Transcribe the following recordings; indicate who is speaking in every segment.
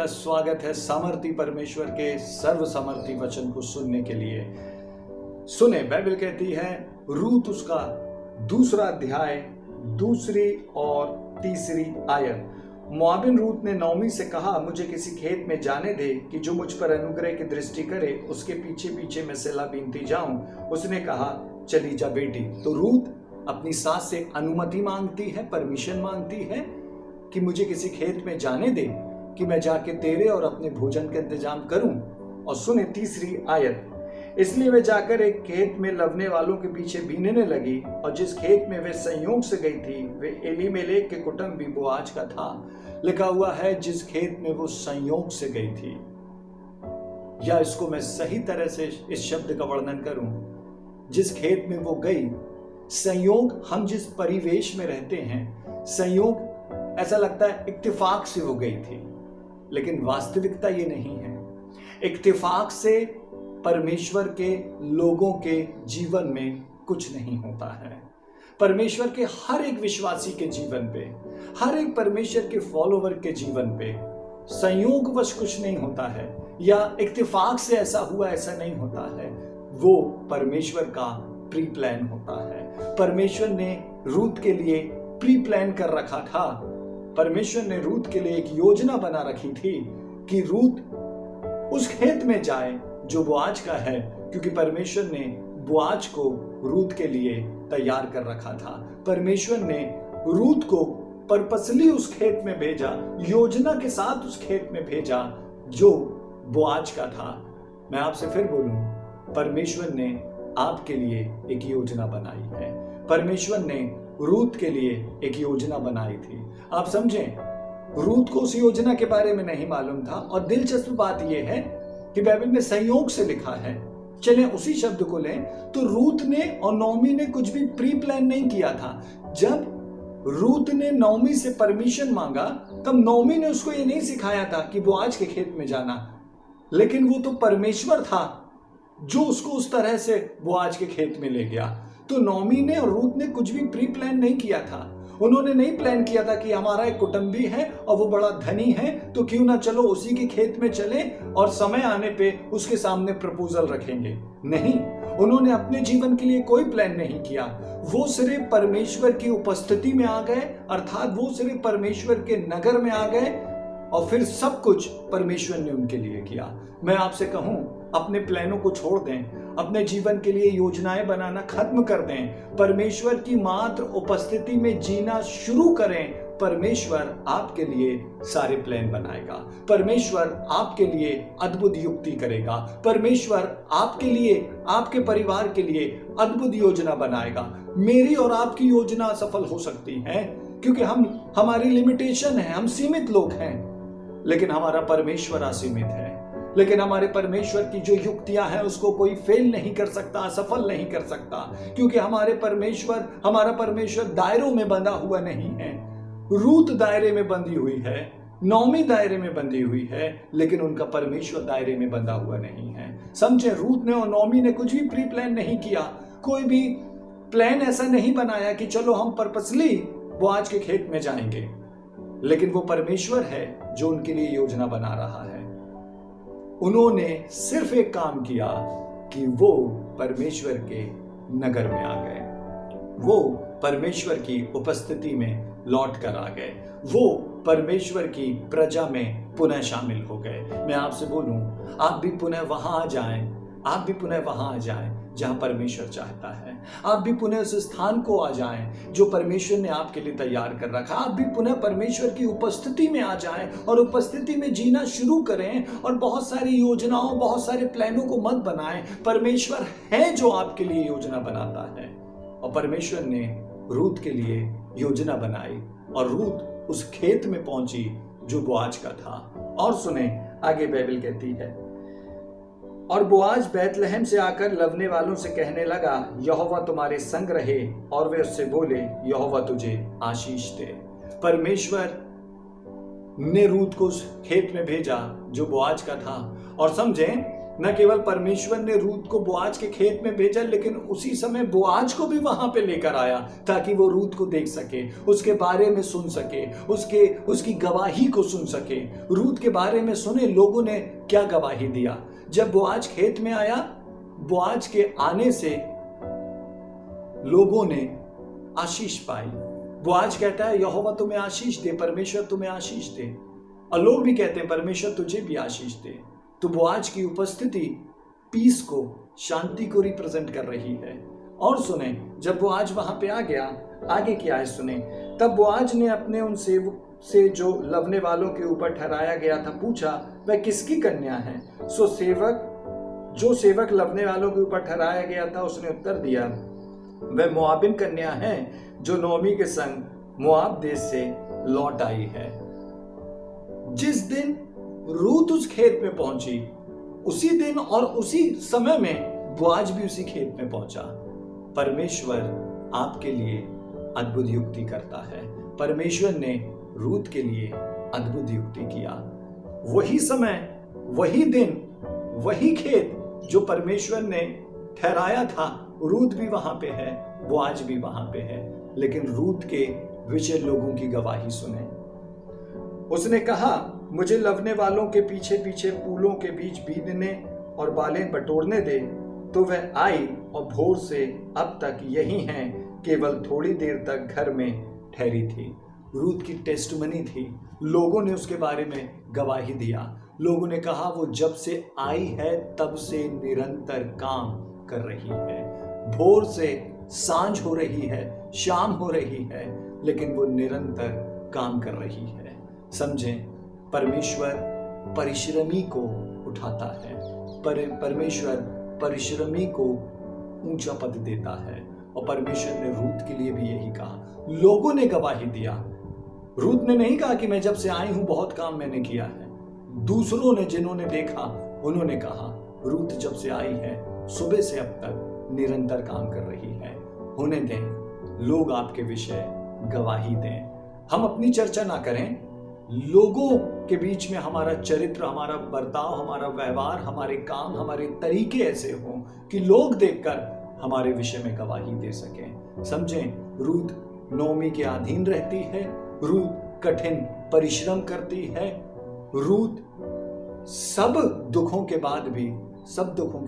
Speaker 1: आपका स्वागत है सामर्थी परमेश्वर के सर्वसमर्थी वचन को सुनने के लिए। सुने, बाइबल कहती है रूत उसका 2 अध्याय 2 और 3 आयत। मोआबिन रूत ने नौमी से कहा, मुझे किसी खेत में जाने दे कि जो मुझ पर अनुग्रह की दृष्टि करे, उसके पीछे पीछे मैं सेला बीनती जाऊं। उसने कहा, चली जा बेटी। तो रूत अपनी सास से अनुमति मांगती है, परमिशन मांगती है कि मुझे किसी खेत में जाने दे कि मैं जाके तेरे और अपने भोजन का इंतजाम करूं। और सुने 3 आयत। इसलिए वे जाकर एक खेत में लवने वालों के पीछे बीनने लगी, और जिस खेत में वे संयोग से गई थी वे एलीमेलेक के कुटुंबी बोआज का था। लिखा हुआ है जिस खेत में वो संयोग से गई थी, या इसको मैं सही तरह से इस शब्द का वर्णन करूं, जिस खेत में वो गई। संयोग, हम जिस परिवेश में रहते हैं, संयोग ऐसा लगता है इत्तेफाक से वो गई थी, लेकिन वास्तविकता ये नहीं है। इत्तेफाक से परमेश्वर के लोगों के जीवन में कुछ नहीं होता है। परमेश्वर के हर एक विश्वासी के जीवन पे, हर एक परमेश्वर के फॉलोवर के जीवन पे संयोगवश कुछ नहीं होता है, या इत्तेफाक से ऐसा हुआ ऐसा नहीं होता है। वो परमेश्वर का प्री प्लान होता है। परमेश्वर ने रूत के लिए प्री प्लान कर रखा था। परमेश्वर ने रूत के लिए एक योजना बना रखी थी कि रूत उस खेत में जाए जो बोआज का है, क्योंकि परमेश्वर ने बोआज को रूत के लिए तैयार कर रखा था। परमेश्वर ने रूत को पर्पसली उस खेत में भेजा, योजना के साथ उस खेत में भेजा जो बोआज का था। मैं आपसे फिर बोलूं, परमेश्वर ने आपके लिए एक योजना बनाई है। परमेश्वर ने रूत के लिए एक योजना बनाई थी। आप समझें, रूत को उस योजना के बारे में नहीं मालूम था। और दिलचस्प बात यह है कि बाइबल में संयोग से लिखा है। चलें उसी शब्द को लें तो रूत ने और नौमी ने कुछ भी प्री प्लान नहीं किया था। जब रूत ने नौमी से परमिशन मांगा, तब नौमी ने उसको ये नहीं सिखाया था कि बोआज के खेत में जाना, लेकिन वो तो परमेश्वर था जो उसको उस तरह से बोआज के खेत में ले गया। तो नौमी ने और रूत ने कुछ भी प्री प्लान नहीं किया था। उन्होंने नहीं प्लान किया था कि हमारा एक कुटुंबी है और वो बड़ा धनी है, तो क्यों ना चलो उसी के खेत में चले और समय आने पे उसके सामने प्रपोजल रखेंगे। नहीं, उन्होंने अपने जीवन के लिए कोई प्लान नहीं किया। वो सिर्फ परमेश्वर की उपस्थिति में आ गए, अर्थात वो सिर्फ परमेश्वर के नगर में आ गए, और फिर सब कुछ परमेश्वर ने उनके लिए किया। मैं आपसे कहूं, अपने प्लानों को छोड़ दें, अपने जीवन के लिए योजनाएं बनाना खत्म कर दें, परमेश्वर की मात्र उपस्थिति में जीना शुरू करें। परमेश्वर आपके लिए सारे प्लान बनाएगा। परमेश्वर आपके लिए अद्भुत युक्ति करेगा। परमेश्वर आपके लिए, आपके परिवार के लिए अद्भुत योजना बनाएगा। मेरी और आपकी योजना सफल हो सकती है, क्योंकि हमारी लिमिटेशन है, हम सीमित लोग हैं, लेकिन हमारा परमेश्वर असीमित है। लेकिन हमारे परमेश्वर की जो युक्तियां हैं उसको कोई फेल नहीं कर सकता, सफल नहीं कर सकता, क्योंकि हमारा परमेश्वर दायरों में बंधा हुआ नहीं है। रूत दायरे में बंधी हुई है, नौमी दायरे में बंधी हुई है, लेकिन उनका परमेश्वर दायरे में बंधा हुआ नहीं है। समझे, रूत ने और नौमी ने कुछ भी प्री प्लान नहीं किया। कोई भी प्लान ऐसा नहीं बनाया कि चलो हम पर्पसली बोआज के खेत में जाएंगे, लेकिन वो परमेश्वर है जो उनके लिए योजना बना रहा है। उन्होंने सिर्फ एक काम किया कि वो परमेश्वर के नगर में आ गए, वो परमेश्वर की उपस्थिति में लौट कर आ गए, वो परमेश्वर की प्रजा में पुनः शामिल हो गए। मैं आपसे बोलूं, आप भी पुनः वहां आ जाएं, आप भी पुनः वहां आ जाएं जहां परमेश्वर चाहता है। आप भी पुनः उस स्थान को आ जाएं जो परमेश्वर ने आपके लिए तैयार कर रखा। आप भी पुनः परमेश्वर की उपस्थिति में आ जाएं और उपस्थिति में जीना शुरू करें, और बहुत सारी योजनाओं, बहुत सारे प्लानों को मत बनाएं। परमेश्वर है जो आपके लिए योजना बनाता है, और परमेश्वर ने रूत के लिए योजना बनाई, और रूत उस खेत में पहुंची जो बोआज का था। और सुने, आगे बाइबल कहती है, और बोआज बैतलहम से आकर लवने वालों से कहने लगा, यहोवा तुम्हारे संग रहे। और वे उससे बोले, यहोवा तुझे आशीष दे। परमेश्वर ने रूत को उस खेत में भेजा जो बोआज का था। और समझें, न केवल परमेश्वर ने रूत को बोआज के खेत में भेजा, लेकिन उसी समय बोआज को भी वहां पे लेकर आया ताकि वो रूत को देख सके, उसके बारे में सुन सके, उसकी गवाही को सुन सके। रूत के बारे में सुने लोगों ने क्या गवाही दिया। जब बोआज खेत में आया, बोआज के आने से लोगों ने आशीष पाई। बोआज कहता है यहोवा तुम्हें आशीष दे, परमेश्वर तुम्हें आशीष दे। और लोग भी कहते हैं परमेश्वर तुझे भी आशीष दे। तो बोआज की उपस्थिति पीस को, शांति को रिप्रेजेंट कर रही है। और सुने, जब बोआज वहां पे आ गया, आगे की आयत सुने। तब बोआज ने अपने उन सेवक से जो लवने वालों के ऊपर ठहराया गया था पूछा, वह किसकी कन्या है? सो सेवक लवने वालों के ऊपर ठहराया गया था, उसने उत्तर दिया, वह मोआबिन कन्या है जो नोमी के संग मोआब देश से लौट आई है। जिस दिन रूत उस खेत में पहुंची, उसी दिन और उसी समय में बोआज भी उसी खेत में पहुंचा। परमेश्वर आपके लिए अद्भुत युक्ति करता है। परमेश्वर ने रूत के लिए अद्भुत युक्ति किया। वही समय, वही दिन, वही खेत जो परमेश्वर ने ठहराया था, रूत भी वहां पे है, बोआज भी वहां पे है। लेकिन रूत के विषय लोगों की गवाही सुने। उसने कहा, मुझे लवने वालों के पीछे पीछे फूलों के बीच बीनने और बालें बटोरने दे। तो वह आई और भोर से अब तक यही है, केवल थोड़ी देर तक घर में ठहरी थी। रूत की टेस्टमनी थी, लोगों ने उसके बारे में गवाही दिया। लोगों ने कहा वो जब से आई है तब से निरंतर काम कर रही है। भोर से सांझ हो रही है, शाम हो रही है, लेकिन वो निरंतर काम कर रही है। समझें, परमेश्वर परिश्रमी को उठाता है, परमेश्वर परिश्रमी को ऊंचा पद देता है। और परमेश्वर ने रूत के लिए भी यही कहा। लोगों ने गवाही दिया। रूत ने नहीं कहा कि मैं जब से आई हूं बहुत काम मैंने किया है। दूसरों ने, जिन्होंने देखा, उन्होंने कहा रूत जब से आई है, सुबह से अब तक निरंतर काम कर रही है। होने दें, लोग आपके विषय गवाही दें। हम अपनी चर्चा ना करें, लोगों के बीच में हमारा चरित्र, हमारा बर्ताव, हमारा व्यवहार, हमारे काम, हमारे तरीके ऐसे हों कि लोग देखकर हमारे विषय में गवाही दे सकें। समझें, रूत नोमी के अधीन रहती है, रूत कठिन परिश्रम करती है, रूत सब दुखों के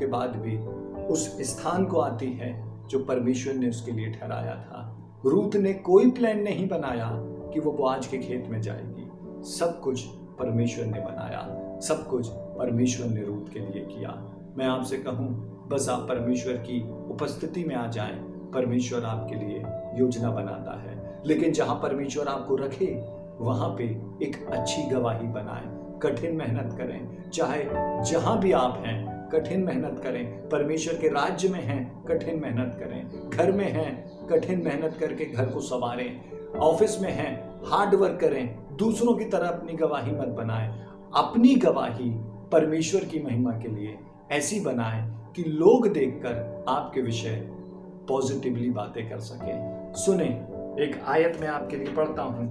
Speaker 1: बाद भी उस स्थान को आती है जो परमेश्वर ने उसके लिए ठहराया था। रूत ने कोई प्लान नहीं बनाया कि वो बोआज के खेत में जाएगी। सब कुछ परमेश्वर ने बनाया, सब कुछ परमेश्वर ने रूत के लिए किया। मैं आपसे कहूं, बस आप परमेश्वर की उपस्थिति में आ जाएं। परमेश्वर आपके लिए योजना बनाता है। लेकिन जहां परमेश्वर आपको रखे, वहां पे एक अच्छी गवाही बनाएं। कठिन मेहनत करें, चाहे जहां भी आप हैं कठिन मेहनत करें। परमेश्वर के राज्य में हैं, कठिन मेहनत करें। घर में हैं, कठिन मेहनत करके घर को संवारें। ऑफिस में हैं, हार्ड वर्क करें। दूसरों की तरह अपनी गवाही मत बनाएं। अपनी गवाही परमेश्वर की महिमा के लिए ऐसी बनाएं कि लोग देखकर आपके विषय पॉजिटिवली बातें कर सकें। सुने, एक आयत में आपके लिए पढ़ता हूं।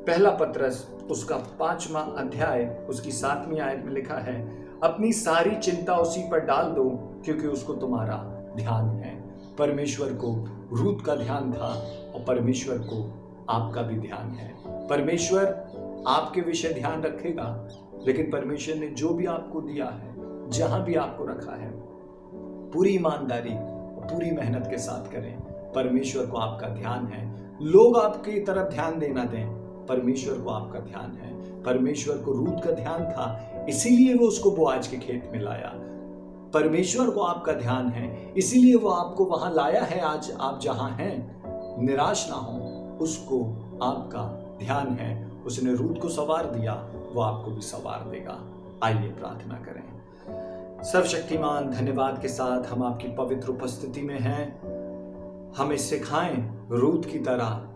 Speaker 1: पहला पत्रस उसका 5वां अध्याय उसकी 7वीं आयत में लिखा है, अपनी सारी चिंता उसी पर डाल दो क्योंकि उसको तुम्हारा ध्यान है। परमेश्वर को रूत का ध्यान था और परमेश्वर को आपका भी ध्यान है। परमेश्वर आपके विषय ध्यान रखेगा, लेकिन परमेश्वर ने जो भी आपको दिया है, जहां भी आपको रखा है, पूरी ईमानदारी और पूरी मेहनत के साथ करें। परमेश्वर को आपका ध्यान है। लोग आपकी तरफ ध्यान देना दें, परमेश्वर को आपका ध्यान है। परमेश्वर को रूत का ध्यान था, इसीलिए वो उसको बोआज के खेत में लाया। परमेश्वर को आपका ध्यान है, इसीलिए वो आपको वहां लाया है। आज आप जहां हैं, निराश ना हो, उसको आपका ध्यान है। उसने रूत को सवार दिया, वो आपको भी सवार देगा। आइए प्रार्थना करें। सर्वशक्तिमान, धन्यवाद के साथ हम आपकी पवित्र उपस्थिति में हैं। हमें सिखाएं रूत की तरह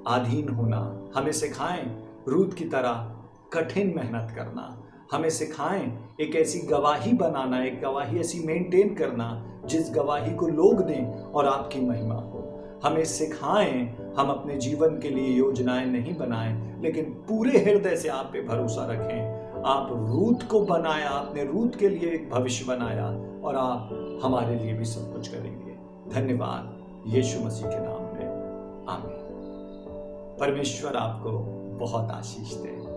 Speaker 1: अधीन होना, हमें सिखाएं रूत की तरह कठिन मेहनत करना, हमें सिखाएं एक ऐसी गवाही बनाना, एक गवाही ऐसी मेंटेन करना जिस गवाही को लोग दें और आपकी महिमा हो। हमें सिखाएं हम अपने जीवन के लिए योजनाएं नहीं बनाएं, लेकिन पूरे हृदय से आप पे भरोसा रखें। आप रूत को बनाया, आपने रूत के लिए एक भविष्य बनाया और आप हमारे लिए भी सब कुछ करेंगे। धन्यवाद यीशु मसीह के नाम में, आमीन। परमेश्वर आपको बहुत आशीष दे।